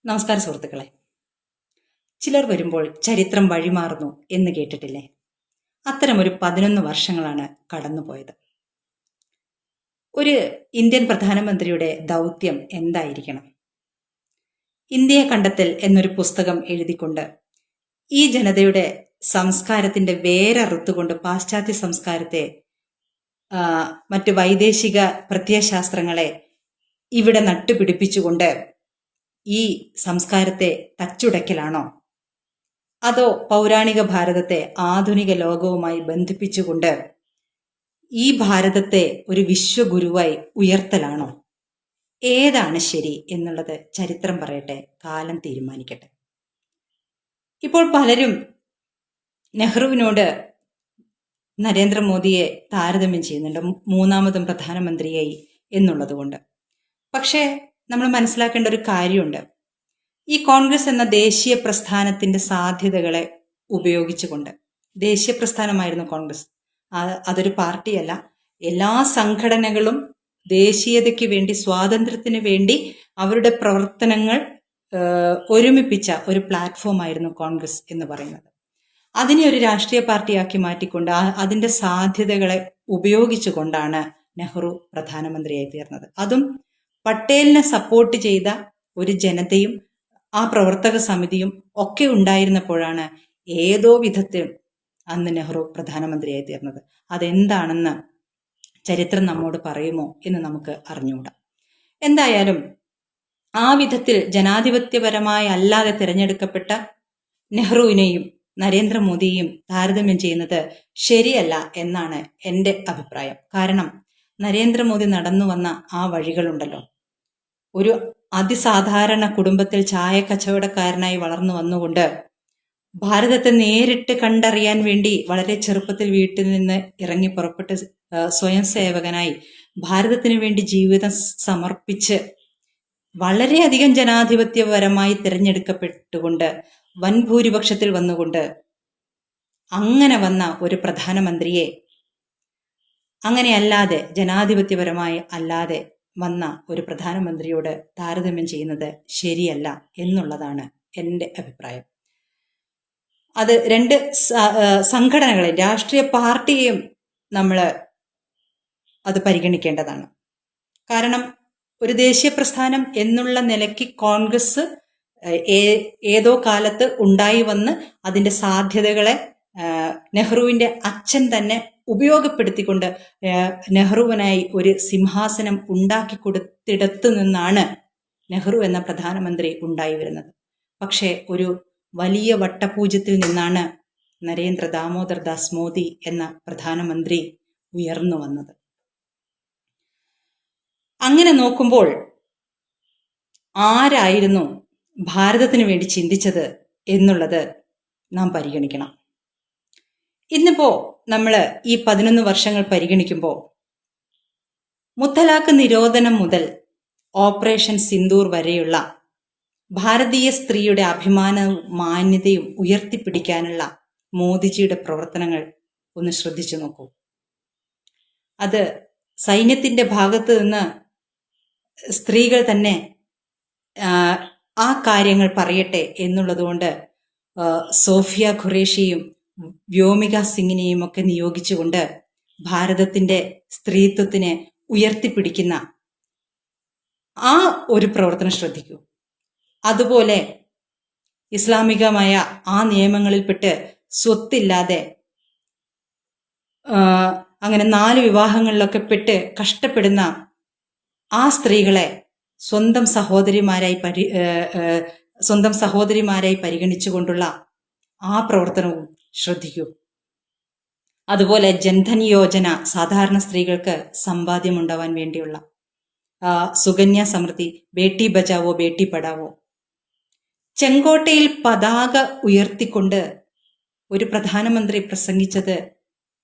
നമസ്കാരം സുഹൃത്തുക്കളെ. ചിലർ വരുമ്പോൾ ചരിത്രം വഴിമാറുന്നു എന്ന് കേട്ടിട്ടില്ലേ? അത്തരമൊരു 11 വർഷങ്ങളാണ് കടന്നുപോയത്. ഒരു ഇന്ത്യൻ പ്രധാനമന്ത്രിയുടെ ദൗത്യം എന്തായിരിക്കണം? ഇന്ത്യയെ കണ്ടെത്തൽ എന്നൊരു പുസ്തകം എഴുതിക്കൊണ്ട് ഈ ജനതയുടെ സംസ്കാരത്തിന്റെ വേരറുത്തുകൊണ്ട് പാശ്ചാത്യ സംസ്കാരത്തെ, മറ്റു വൈദേശിക പ്രത്യയശാസ്ത്രങ്ങളെ ഇവിടെ നട്ടുപിടിപ്പിച്ചുകൊണ്ട് ഈ സംസ്കാരത്തെ തച്ചുടയ്ക്കലാണോ? അതോ പൗരാണിക ഭാരതത്തെ ആധുനിക ലോകവുമായി ബന്ധിപ്പിച്ചുകൊണ്ട് ഈ ഭാരതത്തെ ഒരു വിശ്വഗുരുവായി ഉയർത്തലാണോ? ഏതാണ് ശരി എന്നുള്ളത് ചരിത്രം പറയട്ടെ, കാലം തീരുമാനിക്കട്ടെ. ഇപ്പോൾ പലരും നെഹ്റുവിനോട് നരേന്ദ്രമോദിയെ താരതമ്യം ചെയ്യുന്നുണ്ട്, മൂന്നാമതും പ്രധാനമന്ത്രിയായി എന്നുള്ളത് കൊണ്ട്. പക്ഷേ നമ്മൾ മനസ്സിലാക്കേണ്ട ഒരു കാര്യമുണ്ട്. ഈ കോൺഗ്രസ് എന്ന ദേശീയ പ്രസ്ഥാനത്തിന്റെ സാധ്യതകളെ ഉപയോഗിച്ചുകൊണ്ട്, ദേശീയ പ്രസ്ഥാനമായിരുന്നു കോൺഗ്രസ്, അതൊരു പാർട്ടിയല്ല. എല്ലാ സംഘടനകളും ദേശീയതയ്ക്ക് വേണ്ടി, സ്വാതന്ത്ര്യത്തിന് വേണ്ടി അവരുടെ പ്രവർത്തനങ്ങൾ ഒരുമിപ്പിച്ച ഒരു പ്ലാറ്റ്ഫോമായിരുന്നു കോൺഗ്രസ് എന്ന് പറയുന്നത്. അതിനെ ഒരു രാഷ്ട്രീയ പാർട്ടിയാക്കി മാറ്റിക്കൊണ്ട് അതിന്റെ സാധ്യതകളെ ഉപയോഗിച്ചുകൊണ്ടാണ് നെഹ്റു പ്രധാനമന്ത്രിയായി തീർന്നത്. അതും പട്ടേലിനെ സപ്പോർട്ട് ചെയ്ത ഒരു ജനതയും ആ പ്രവർത്തക സമിതിയും ഒക്കെ ഉണ്ടായിരുന്നപ്പോഴാണ് ഏതോ വിധത്തിൽ അന്ന് നെഹ്റു പ്രധാനമന്ത്രിയായി തീർന്നത്. അതെന്താണെന്ന് ചരിത്രം നമ്മോട് പറയുമോ എന്ന് നമുക്ക് അറിഞ്ഞുകൂടാ. എന്തായാലും ആ വിധത്തിൽ ജനാധിപത്യപരമായി അല്ലാതെ തിരഞ്ഞെടുക്കപ്പെട്ട നെഹ്റുവിനെയും നരേന്ദ്രമോദിയെയും താരതമ്യം ചെയ്യുന്നത് ശരിയല്ല എന്നാണ് എൻ്റെ അഭിപ്രായം. കാരണം നരേന്ദ്രമോദി നടന്നു വന്ന ആ വഴികളുണ്ടല്ലോ, ഒരു അതിസാധാരണ കുടുംബത്തിൽ ചായ കച്ചവടക്കാരനായി വളർന്നു വന്നുകൊണ്ട് ഭാരതത്തെ നേരിട്ട് കണ്ടറിയാൻ വേണ്ടി വളരെ ചെറുപ്പത്തിൽ വീട്ടിൽ നിന്ന് ഇറങ്ങി പുറപ്പെട്ട് സ്വയം സേവകനായി ഭാരതത്തിന് വേണ്ടി ജീവിതം സമർപ്പിച്ച് വളരെയധികം ജനാധിപത്യപരമായി തിരഞ്ഞെടുക്കപ്പെട്ടുകൊണ്ട് വൻ ഭൂരിപക്ഷത്തിൽ വന്നുകൊണ്ട് അങ്ങനെ വന്ന ഒരു പ്രധാനമന്ത്രിയെ അങ്ങനെയല്ലാതെ ജനാധിപത്യപരമായി അല്ലാതെ വന്ന ഒരു പ്രധാനമന്ത്രിയോട് താരതമ്യം ചെയ്യുന്നത് ശരിയല്ല എന്നുള്ളതാണ് എൻ്റെ അഭിപ്രായം. അത് രണ്ട് സംഘടനകളെ, രാഷ്ട്രീയ പാർട്ടിയെയും നമ്മൾ അത് പരിഗണിക്കേണ്ടതാണ്. കാരണം ഒരു ദേശീയ പ്രസ്ഥാനം എന്നുള്ള നിലയ്ക്ക് കോൺഗ്രസ് ഏതോ കാലത്ത് ഉണ്ടായി വന്ന് അതിൻ്റെ സാധ്യതകളെ നെഹ്റുവിൻ്റെ അച്ഛൻ തന്നെ ഉപയോഗപ്പെടുത്തിക്കൊണ്ട് നെഹ്റുവിനായി ഒരു സിംഹാസനം ഉണ്ടാക്കി കൊടുത്തിടത്തു നിന്നാണ് നെഹ്റു എന്ന പ്രധാനമന്ത്രി ഉണ്ടായി വരുന്നത്. പക്ഷേ ഒരു വലിയ വട്ടപൂജ്യത്തിൽ നിന്നാണ് നരേന്ദ്ര ദാമോദർ ദാസ് മോദി എന്ന പ്രധാനമന്ത്രി ഉയർന്നു വന്നത്. അങ്ങനെ നോക്കുമ്പോൾ ആരായിരുന്നു ഭാരതത്തിന് വേണ്ടി ചിന്തിച്ചത് എന്നുള്ളത് നാം പരിഗണിക്കണം. ഇന്നിപ്പോ നമ്മൾ ഈ 11 വർഷങ്ങൾ പരിഗണിക്കുമ്പോൾ മുത്തലാഖ് നിരോധനം മുതൽ ഓപ്പറേഷൻ സിന്ദൂർ വരെയുള്ള ഭാരതീയ സ്ത്രീയുടെ അഭിമാനവും മാന്യതയും ഉയർത്തിപ്പിടിക്കാനുള്ള മോദിജിയുടെ പ്രവർത്തനങ്ങൾ ഒന്ന് ശ്രദ്ധിച്ചു നോക്കൂ. അത് സൈന്യത്തിന്റെ ഭാഗത്ത് നിന്ന് സ്ത്രീകൾ തന്നെ ആ കാര്യങ്ങൾ പറയട്ടെ എന്നുള്ളതുകൊണ്ട് സോഫിയ ഖുറേഷിയും വ്യോമിക സിംഗിനെയും ഒക്കെ നിയോഗിച്ചുകൊണ്ട് ഭാരതത്തിന്റെ സ്ത്രീത്വത്തിനെ ഉയർത്തിപ്പിടിക്കുന്ന ആ ഒരു പ്രവർത്തനം ശ്രദ്ധിക്കൂ. അതുപോലെ ഇസ്ലാമികമായ ആ നിയമങ്ങളിൽപ്പെട്ട് സ്വത്തില്ലാതെ അങ്ങനെ 4 വിവാഹങ്ങളിലൊക്കെ പെട്ട് കഷ്ടപ്പെടുന്ന ആ സ്ത്രീകളെ സ്വന്തം സഹോദരിമാരായി പരിഗണിച്ചുകൊണ്ടുള്ള ആ പ്രവർത്തനവും ശ്രദ്ധിക്കൂ. അതുപോലെ ജൻധൻ യോജന, സാധാരണ സ്ത്രീകൾക്ക് സമ്പാദ്യമുണ്ടാവാൻ വേണ്ടിയുള്ള സുകന്യ സമൃദ്ധി, ബേട്ടി ബച്ചാവോ ബേട്ടി പഠാവോ, ചെങ്കോട്ടയിൽ പതാക ഉയർത്തിക്കൊണ്ട് ഒരു പ്രധാനമന്ത്രി പ്രസംഗിച്ചത്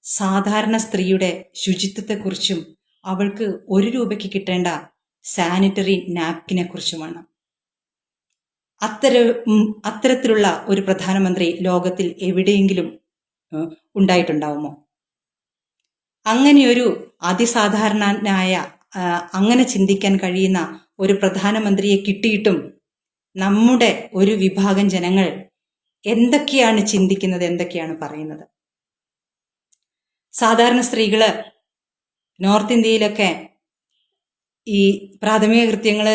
സാധാരണ സ്ത്രീയുടെ ശുചിത്വത്തെക്കുറിച്ചും അവൾക്ക് 1 രൂപയ്ക്ക് കിട്ടേണ്ട സാനിറ്ററി നാപ്കിനെ കുറിച്ചുമാണ്. അത്തരത്തിലുള്ള ഒരു പ്രധാനമന്ത്രി ലോകത്തിൽ എവിടെയെങ്കിലും ഉണ്ടായിട്ടുണ്ടാവുമോ? അങ്ങനെയൊരു അതിസാധാരണനായ, അങ്ങനെ ചിന്തിക്കാൻ കഴിയുന്ന ഒരു പ്രധാനമന്ത്രിയെ കിട്ടിയിട്ടും നമ്മുടെ ഒരു വിഭാഗം ജനങ്ങൾ എന്തൊക്കെയാണ് ചിന്തിക്കുന്നത്, എന്തൊക്കെയാണ് പറയുന്നത്. സാധാരണ സ്ത്രീകള് നോർത്ത് ഇന്ത്യയിലൊക്കെ ഈ പ്രാഥമിക കൃത്യങ്ങൾ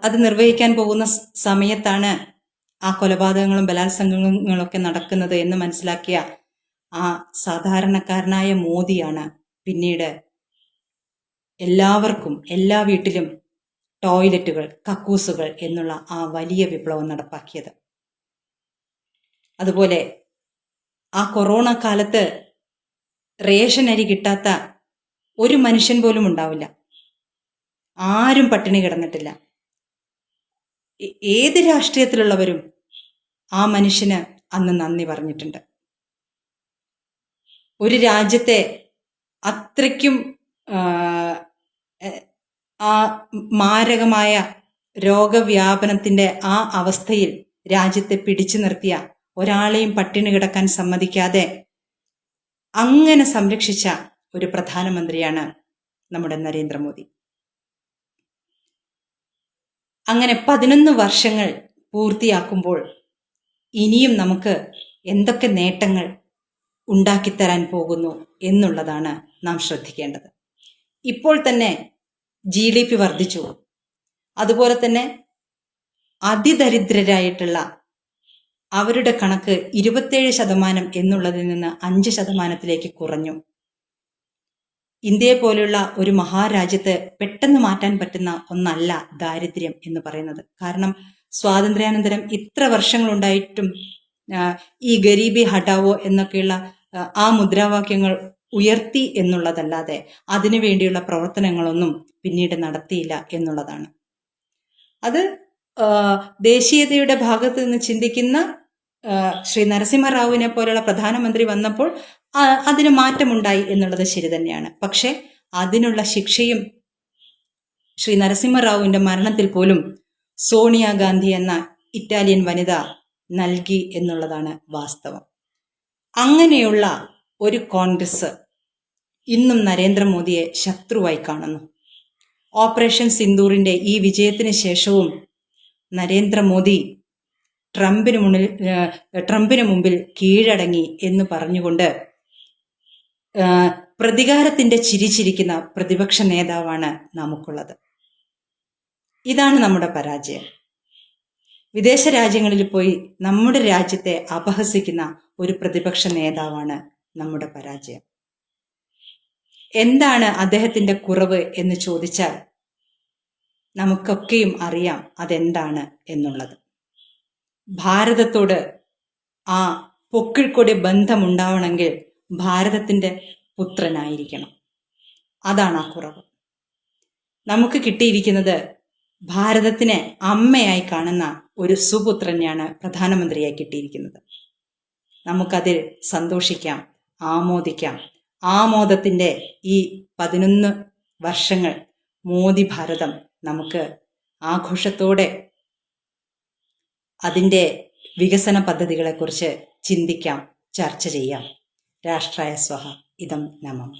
അത് നിർവഹിക്കാൻ പോകുന്ന സമയത്താണ് ആ കൊലപാതകങ്ങളും ബലാത്സംഗങ്ങളൊക്കെ നടക്കുന്നത് എന്ന് മനസ്സിലാക്കിയ ആ സാധാരണക്കാരനായ മോദിയാണ് പിന്നീട് എല്ലാവർക്കും എല്ലാ വീട്ടിലും ടോയ്ലറ്റുകൾ, കക്കൂസുകൾ എന്നുള്ള ആ വലിയ വിപ്ലവം നടപ്പാക്കിയത്. അതുപോലെ ആ കൊറോണ കാലത്ത് റേഷൻ അരി കിട്ടാത്ത ഒരു മനുഷ്യൻ പോലും ഉണ്ടാവില്ല. ആരും പട്ടിണി കിടന്നിട്ടില്ല. ഏത് രാഷ്ട്രീയത്തിലുള്ളവരും ആ മനുഷ്യന് അന്ന് നന്ദി പറഞ്ഞിട്ടുണ്ട്. ഒരു രാജ്യത്തെ അത്രയ്ക്കും ആ മാരകമായ രോഗവ്യാപനത്തിന്റെ ആ അവസ്ഥയിൽ രാജ്യത്തെ പിടിച്ചു നിർത്തിയ, ഒരാളെയും പട്ടിണി കിടക്കാൻ സമ്മതിക്കാതെ അങ്ങനെ സംരക്ഷിച്ച ഒരു പ്രധാനമന്ത്രിയാണ് നമ്മുടെ നരേന്ദ്രമോദി. അങ്ങനെ 11 വർഷങ്ങൾ പൂർത്തിയാക്കുമ്പോൾ ഇനിയും നമുക്ക് എന്തൊക്കെ നേട്ടങ്ങൾ ഉണ്ടാക്കിത്തരാൻ പോകുന്നു എന്നുള്ളതാണ് നാം ശ്രദ്ധിക്കേണ്ടത്. ഇപ്പോൾ തന്നെ GDP വർദ്ധിച്ചു. അതുപോലെ തന്നെ അതിദരിദ്രരായിട്ടുള്ള അവരുടെ കണക്ക് 27% എന്നുള്ളതിൽ നിന്ന് 5% കുറഞ്ഞു. ഇന്ത്യയെ പോലുള്ള ഒരു മഹാരാജ്യത്ത് പെട്ടെന്ന് മാറ്റാൻ പറ്റുന്ന ഒന്നല്ല ദാരിദ്ര്യം എന്ന് പറയുന്നത്. കാരണം സ്വാതന്ത്ര്യാനന്തരം ഇത്ര വർഷങ്ങളുണ്ടായിട്ടും ഈ ഗരീബി ഹഠാവോ എന്നൊക്കെയുള്ള ആ മുദ്രാവാക്യങ്ങൾ ഉയർത്തി എന്നുള്ളതല്ലാതെ അതിനു വേണ്ടിയുള്ള പ്രവർത്തനങ്ങളൊന്നും പിന്നീട് നടത്തിയില്ല എന്നുള്ളതാണ്. അത് ദേശീയതയുടെ ഭാഗത്ത് നിന്ന് ചിന്തിക്കുന്ന ശ്രീ നരസിംഹറാവുവിനെ പോലുള്ള പ്രധാനമന്ത്രി വന്നപ്പോൾ അതിന് മാറ്റമുണ്ടായി എന്നുള്ളത് ശരി തന്നെയാണ്. പക്ഷെ അതിനുള്ള ശിക്ഷയും ശ്രീ നരസിംഹറാവുവിന്റെ മരണത്തിൽ പോലും സോണിയാഗാന്ധി എന്ന ഇറ്റാലിയൻ വനിത നൽകി എന്നുള്ളതാണ് വാസ്തവം. അങ്ങനെയുള്ള ഒരു കോൺഗ്രസ് ഇന്നും നരേന്ദ്രമോദിയെ ശത്രുവായി കാണുന്നു. ഓപ്പറേഷൻ സിന്ദൂറിന്റെ ഈ വിജയത്തിന് ശേഷവും നരേന്ദ്രമോദി ട്രംപിന് മുമ്പിൽ കീഴടങ്ങി എന്ന് പറഞ്ഞുകൊണ്ട് പ്രതികാരത്തിന്റെ ചിരിച്ചിരിക്കുന്ന പ്രതിപക്ഷ നേതാവാണ് നമുക്കുള്ളത്. ഇതാണ് നമ്മുടെ പരാജയം. വിദേശ രാജ്യങ്ങളിൽ പോയി നമ്മുടെ രാജ്യത്തെ അപഹസിക്കുന്ന ഒരു പ്രതിപക്ഷ നേതാവാണ് നമ്മുടെ പരാജയം. എന്താണ് അദ്ദേഹത്തിന്റെ കുറവ് എന്ന് ചോദിച്ചാൽ നമുക്കൊക്കെയും അറിയാം അതെന്താണ് എന്നുള്ളത്. ഭാരതത്തോട് ആ പൊക്കിൾക്കൊടി ബന്ധമുണ്ടാവണമെങ്കിൽ ഭാരതത്തിന്റെ പുത്രനായിരിക്കണം. അതാണ് ആ കുറവ്. നമുക്ക് കിട്ടിയിരിക്കുന്നത് ഭാരതത്തിനെ അമ്മയായി കാണുന്ന ഒരു സുപുത്രനെയാണ് പ്രധാനമന്ത്രിയായി കിട്ടിയിരിക്കുന്നത്. നമുക്കതിൽ സന്തോഷിക്കാം, ആമോദിക്കാം. ആമോദത്തിന്റെ ഈ 11 വർഷങ്ങൾ മോദി ഭാരതം നമുക്ക് ആഘോഷത്തോടെ അതിൻ്റെ വികസന പദ്ധതികളെക്കുറിച്ച് ചിന്തിക്കാം, ചർച്ച ചെയ്യാം. രാഷ്ട്രായ സ്വഹ ഇദം നമം.